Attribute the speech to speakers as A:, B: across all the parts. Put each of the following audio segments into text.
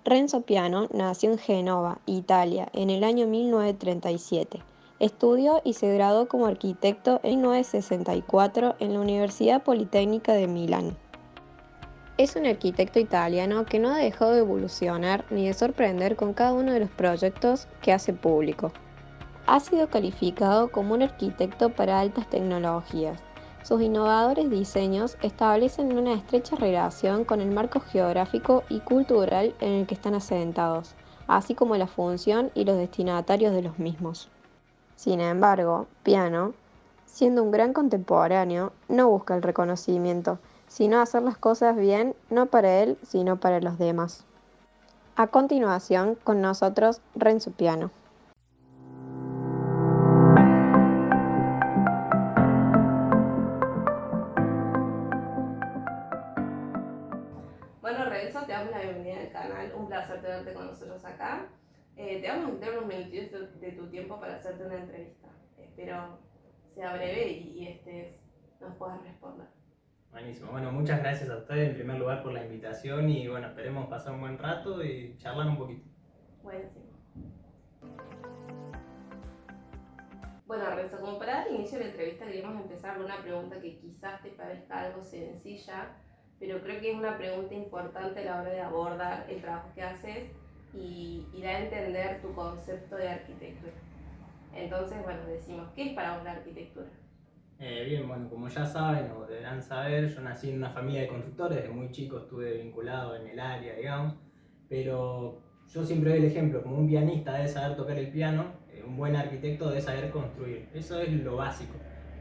A: Renzo Piano nació en Génova, Italia, en el año 1937. Estudió y se graduó como arquitecto en 1964 en la Universidad Politécnica de Milán. Es un arquitecto italiano que no ha dejado de evolucionar ni de sorprender con cada uno de los proyectos que hace público. Ha sido calificado como un arquitecto para altas tecnologías. Sus innovadores diseños establecen una estrecha relación con el marco geográfico y cultural en el que están asentados, así como la función y los destinatarios de los mismos. Sin embargo, Piano, siendo un gran contemporáneo, no busca el reconocimiento, sino hacer las cosas bien, no para él, sino para los demás. A continuación, con nosotros, Renzo Piano.
B: Bueno, Renzo, te damos la bienvenida al canal. Un placer tenerte con nosotros acá. Te vamos a quitar unos minutitos de tu tiempo para hacerte una entrevista. Espero sea breve y nos puedas responder.
C: Buenísimo. Bueno, muchas gracias a ustedes en primer lugar por la invitación y bueno, esperemos pasar un buen rato y charlar un poquito.
B: Buenísimo. Bueno, Renzo, como para dar inicio a la entrevista queríamos empezar con una pregunta que quizás te parezca algo sencilla, pero creo que es una pregunta importante a la hora de abordar el trabajo que haces y dar a entender tu concepto de arquitectura. Entonces, bueno, decimos, ¿qué es para vos la arquitectura?
C: Bien, bueno, como ya saben o deberán saber, yo nací en una familia de constructores, desde muy chico estuve vinculado en el área, digamos, pero yo siempre doy el ejemplo, como un pianista debe saber tocar el piano, un buen arquitecto debe saber construir, eso es lo básico,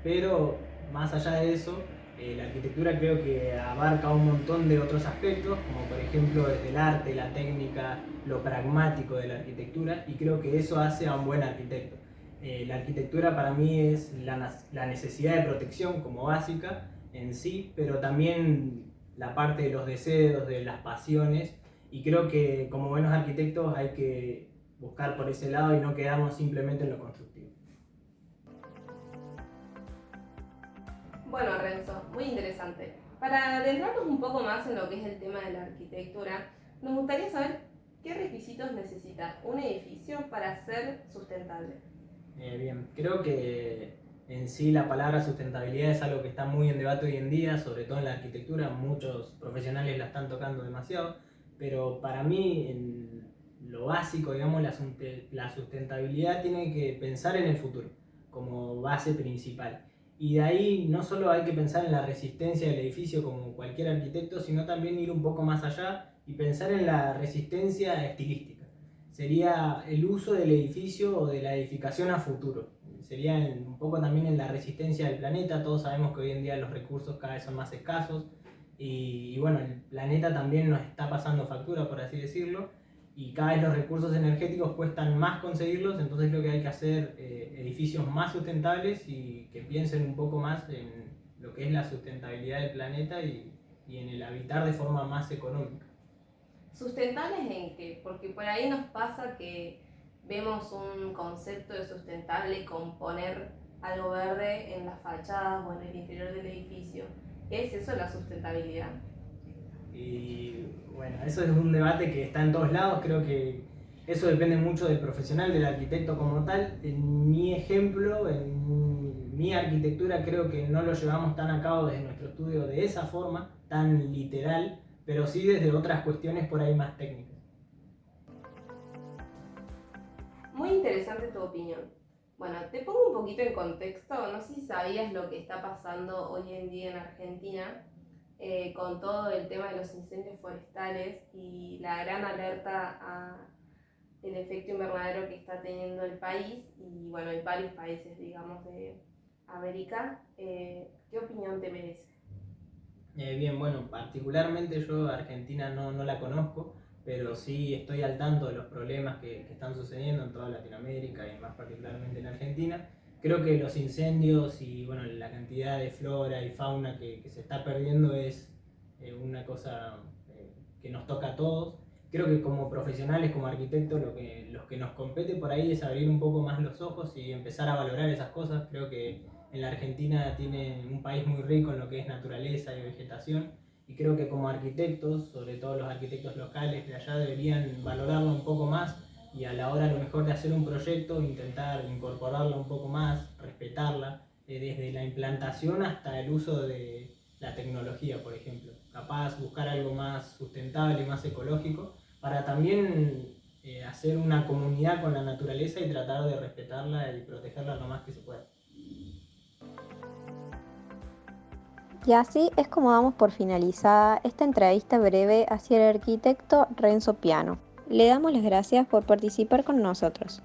C: pero más allá de eso, la arquitectura creo que abarca un montón de otros aspectos, como por ejemplo desde el arte, la técnica, lo pragmático de la arquitectura, y creo que eso hace a un buen arquitecto. La arquitectura para mí es la necesidad de protección como básica en sí, pero también la parte de los deseos, de las pasiones, y creo que como buenos arquitectos hay que buscar por ese lado y no quedarnos simplemente en lo constructivo.
B: Bueno, Renzo, muy interesante. Para adentrarnos un poco más en lo que es el tema de la arquitectura, nos gustaría saber qué requisitos necesita un edificio para ser sustentable.
C: Bien, creo que en sí la palabra sustentabilidad es algo que está muy en debate hoy en día, sobre todo en la arquitectura, muchos profesionales la están tocando demasiado, pero para mí en lo básico, digamos, la sustentabilidad tiene que pensar en el futuro como base principal. Y de ahí no solo hay que pensar en la resistencia del edificio como cualquier arquitecto, sino también ir un poco más allá y pensar en la resistencia estilística. Sería el uso del edificio o de la edificación a futuro. Sería un poco también en la resistencia del planeta. Todos sabemos que hoy en día los recursos cada vez son más escasos y bueno, el planeta también nos está pasando factura, por así decirlo, y cada vez los recursos energéticos cuestan más conseguirlos, entonces lo que hay que hacer edificios más sustentables y que piensen un poco más en lo que es la sustentabilidad del planeta y en el habitar de forma más económica.
B: ¿Sustentables en qué? Porque por ahí nos pasa que vemos un concepto de sustentable con poner algo verde en las fachadas o en el interior del edificio. ¿Es eso la sustentabilidad?
C: Y bueno, eso es un debate que está en todos lados, creo que eso depende mucho del profesional, del arquitecto como tal. En mi ejemplo, en mi arquitectura creo que no lo llevamos tan a cabo desde nuestro estudio de esa forma, tan literal, pero sí desde otras cuestiones por ahí más técnicas.
B: Muy interesante tu opinión. Bueno, te pongo un poquito en contexto. No sé si sabías lo que está pasando hoy en día en Argentina con todo el tema de los incendios forestales y la gran alerta a el efecto invernadero que está teniendo el país y bueno, hay varios países, digamos, de América. ¿Qué opinión te merece?
C: Bien, bueno, particularmente yo Argentina no la conozco, pero sí estoy al tanto de los problemas que están sucediendo en toda Latinoamérica y más particularmente en Argentina. Creo que los incendios y bueno, la cantidad de flora y fauna que se está perdiendo es una cosa que nos toca a todos. Creo que como profesionales, como arquitectos, los que nos compete por ahí es abrir un poco más los ojos y empezar a valorar esas cosas. Creo que en la Argentina tiene un país muy rico en lo que es naturaleza y vegetación Y creo que como arquitectos, sobre todo los arquitectos locales de allá, deberían valorarlo un poco más y a la hora a lo mejor de hacer un proyecto intentar incorporarla un poco más, respetarla, desde la implantación hasta el uso de la tecnología, por ejemplo. Capaz buscar algo más sustentable, más ecológico, para también hacer una comunidad con la naturaleza y tratar de respetarla y protegerla lo más que se pueda.
A: Y así es como damos por finalizada esta entrevista breve hacia el arquitecto Renzo Piano. Le damos las gracias por participar con nosotros.